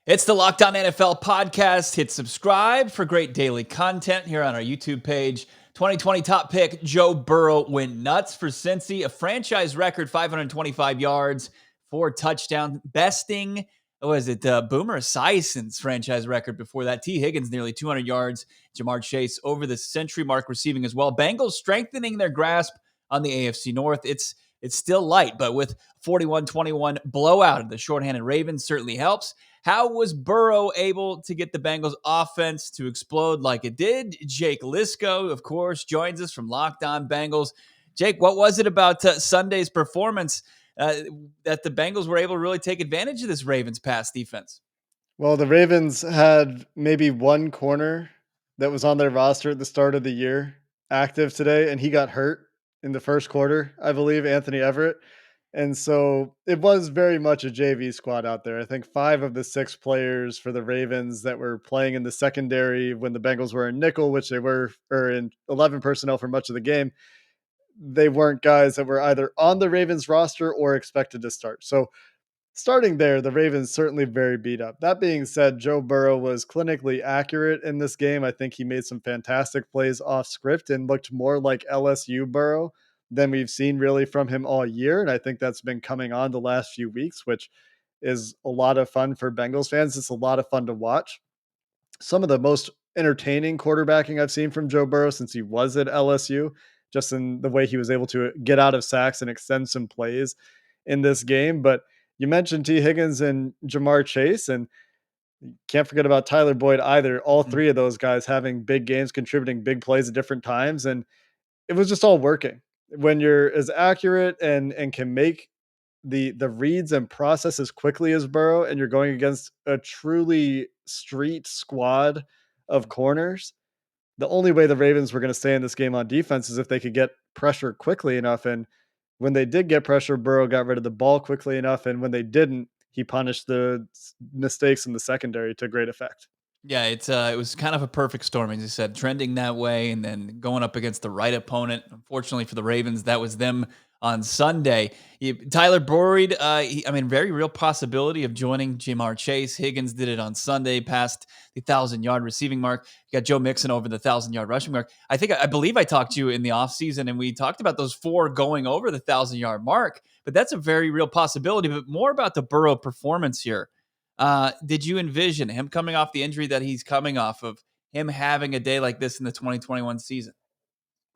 It's the Locked On NFL podcast. Hit subscribe for great daily content here on our YouTube page. 2020 top pick, Joe Burrow went nuts for Cincy, a franchise record 525 yards, 4 touchdowns, besting, Boomer Esiason's franchise record before that. T. Higgins nearly 200 yards, Jamar Chase over the century mark receiving as well. Bengals strengthening their grasp on the AFC North. It's still light, but with 41-21 blowout of the shorthanded Ravens certainly helps. How was Burrow able to get the Bengals offense to explode like it did? Jake Liscow, of course, joins us from Locked On Bengals. Jake, what was it about Sunday's performance that the Bengals were able to really take advantage of this Ravens pass defense? Well, the Ravens had maybe one corner that was on their roster at the start of the year active today, and he got hurt in the first quarter, I believe, Anthony Everett. And so it was very much a JV squad out there. I think 5 of the 6 players for the Ravens that were playing in the secondary when the Bengals were in nickel, which they were, or in 11 personnel for much of the game, they weren't guys that were either on the Ravens roster or expected to start. So starting there, the Ravens certainly very beat up. That being said, Joe Burrow was clinically accurate in this game. I think he made some fantastic plays off script and looked more like LSU Burrow than we've seen really from him all year. And I think that's been coming on the last few weeks, which is a lot of fun for Bengals fans. It's a lot of fun to watch. Some of the most entertaining quarterbacking I've seen from Joe Burrow since he was at LSU, just in the way he was able to get out of sacks and extend some plays in this game. But you mentioned T. Higgins and Jamar Chase, and can't forget about Tyler Boyd either. All three of those guys having big games, contributing big plays at different times, and it was just all working. When you're as accurate and can make the reads and process as quickly as Burrow, and you're going against a truly street squad of corners, the only way the Ravens were going to stay in this game on defense is if they could get pressure quickly enough. And when they did get pressure, Burrow got rid of the ball quickly enough. And when they didn't, he punished the mistakes in the secondary to great effect. Yeah, it was kind of a perfect storm, as you said, trending that way and then going up against the right opponent. Unfortunately for the Ravens, that was them on Sunday. Tyler Boyd, very real possibility of joining Jamar Chase. Higgins did it on Sunday, past the 1,000-yard receiving mark. You got Joe Mixon over the 1,000-yard rushing mark. I believe I talked to you in the offseason, and we talked about those 4 going over the 1,000-yard mark, but that's a very real possibility. But more about the Burrow performance here. Did you envision him coming off the injury that he's coming off of, him having a day like this in the 2021 season?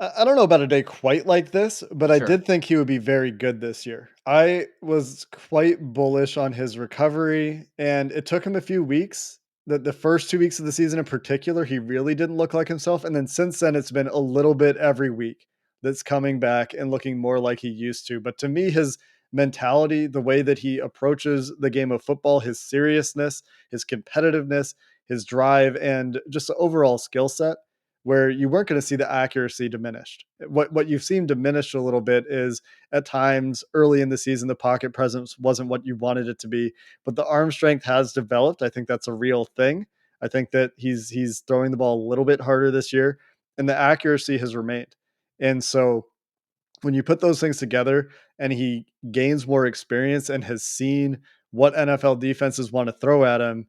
I don't know about a day quite like this, but I Sure. did think he would be very good this year. I was quite bullish on his recovery, and it took him a few weeks. The first 2 weeks of the season in particular, he really didn't look like himself. And then since then, it's been a little bit every week that's coming back and looking more like he used to. But to me, his mentality, the way that he approaches the game of football, his seriousness, his competitiveness, his drive, and just the overall skill set, where you weren't going to see the accuracy diminished. What you've seen diminished a little bit is at times early in the season the pocket presence wasn't what you wanted it to be, but the arm strength has developed. I think that's a real thing. I think that he's throwing the ball a little bit harder this year, and the accuracy has remained. And so when you put those things together and he gains more experience and has seen what NFL defenses want to throw at him,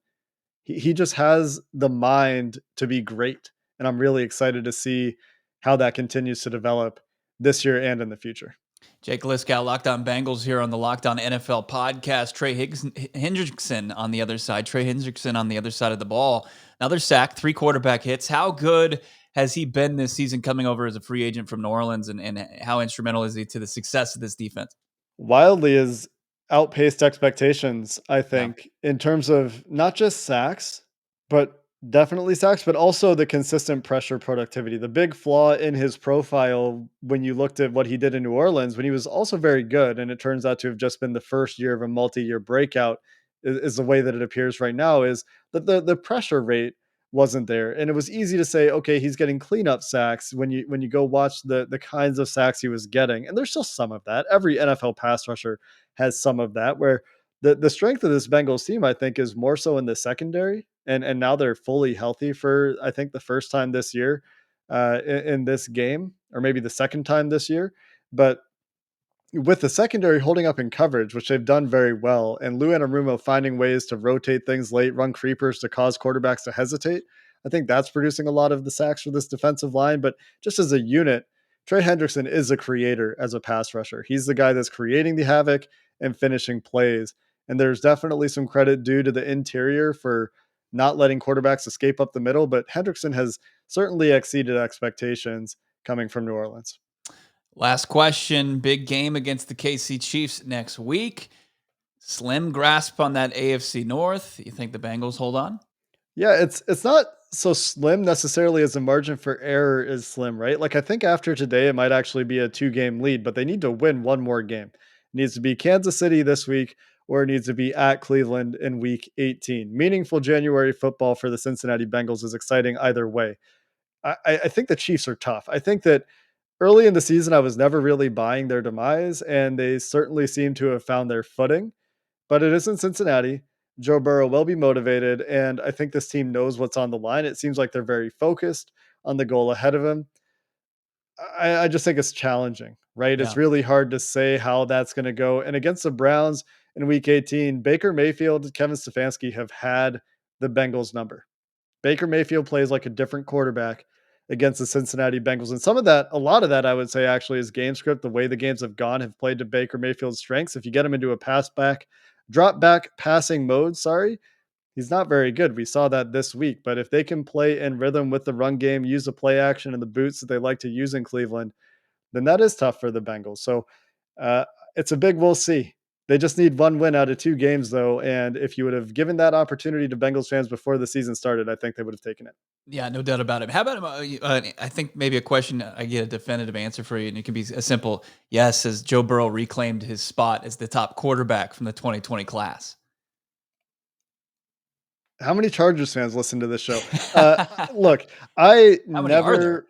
he just has the mind to be great. And I'm really excited to see how that continues to develop this year and in the future. Jake Liscow, Locked On Bengals here on the Locked On NFL podcast. Hendrickson on the other side. Trey Hendrickson on the other side of the ball. Another sack, 3 quarterback hits. How good has he been this season coming over as a free agent from New Orleans, and how instrumental is he to the success of this defense? Wildly has outpaced expectations, I Yeah. think, in terms of not just sacks, but definitely sacks, but also the consistent pressure productivity. The big flaw in his profile when you looked at what he did in New Orleans, when he was also very good, and it turns out to have just been the first year of a multi-year breakout, is the way that it appears right now, is that the pressure rate wasn't there. And it was easy to say, okay, he's getting cleanup sacks when you go watch the kinds of sacks he was getting. And there's still some of that. Every NFL pass rusher has some of that, where the strength of this Bengals team, I think, is more so in the secondary. And now they're fully healthy for, I think, the first time this year in this game, or maybe the second time this year. But with the secondary holding up in coverage, which they've done very well, and Lou Anarumo finding ways to rotate things late, run creepers to cause quarterbacks to hesitate, I think that's producing a lot of the sacks for this defensive line. But just as a unit, Trey Hendrickson is a creator as a pass rusher. He's the guy that's creating the havoc and finishing plays. And there's definitely some credit due to the interior for not letting quarterbacks escape up the middle. But Hendrickson has certainly exceeded expectations coming from New Orleans. Last question. Big game against the KC Chiefs next week. Slim grasp on that AFC North. You think the Bengals hold on? Yeah, it's not so slim necessarily as the margin for error is slim, right? Like I think after today it might actually be a two-game lead, but they need to win one more game. It needs to be Kansas City this week or it needs to be at Cleveland in week 18. Meaningful January football for the Cincinnati Bengals is exciting either way. I think the Chiefs are tough. I think that early in the season I was never really buying their demise, and they certainly seem to have found their footing. But it is in Cincinnati. Joe Burrow will be motivated, and I think this team knows what's on the line. It seems like they're very focused on the goal ahead of him. I just think it's challenging, right? It's Yeah. really hard to say how that's going to go. And against the Browns in week 18, Baker Mayfield, Kevin Stefanski have had the Bengals number. Baker Mayfield plays like a different quarterback against the Cincinnati Bengals. And some of that, a lot of that, I would say actually is game script. The way the games have gone have played to Baker Mayfield's strengths. If you get him into a drop back passing mode, he's not very good. We saw that this week. But if they can play in rhythm with the run game, use the play action and the boots that they like to use in Cleveland, then that is tough for the Bengals. So uh, it's a big we'll see. They just need one win out of two games, though. And if you would have given that opportunity to Bengals fans before the season started, I think they would have taken it. Yeah, no doubt about it. How about I think maybe a question I get a definitive answer for you, and it can be a simple yes. Has Joe Burrow reclaimed his spot as the top quarterback from the 2020 class? How many Chargers fans listen to this show? Look, I How many are there? never.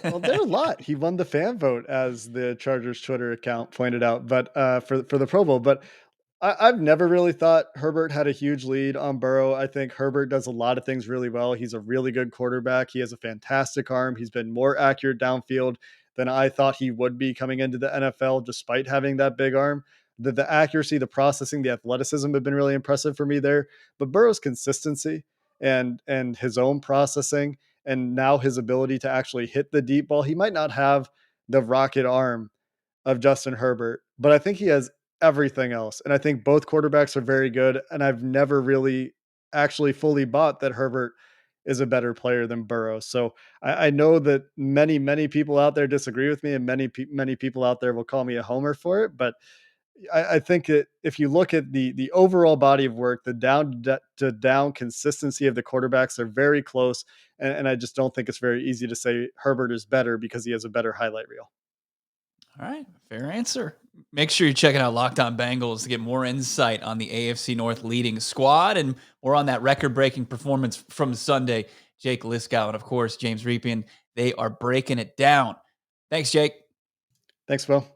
Well, there are a lot. He won the fan vote, as the Chargers Twitter account pointed out, but for the Pro Bowl. But I've never really thought Herbert had a huge lead on Burrow. I think Herbert does a lot of things really well. He's a really good quarterback. He has a fantastic arm. He's been more accurate downfield than I thought he would be coming into the NFL, despite having that big arm. The accuracy, the processing, the athleticism have been really impressive for me there. But Burrow's consistency and his own processing and now his ability to actually hit the deep ball. He might not have the rocket arm of Justin Herbert, but I think he has everything else. And I think both quarterbacks are very good. And I've never really actually fully bought that Herbert is a better player than Burrow. So I know that many people out there disagree with me, and many people out there will call me a homer for it. But I think that if you look at the overall body of work, the to down consistency of the quarterbacks, they're very close. And I just don't think it's very easy to say Herbert is better because he has a better highlight reel. All right, fair answer. Make sure you're checking out Locked On Bengals to get more insight on the AFC North leading squad and more on that record-breaking performance from Sunday. Jake Liscow and, of course, James Repian, they are breaking it down. Thanks, Jake. Thanks, Will.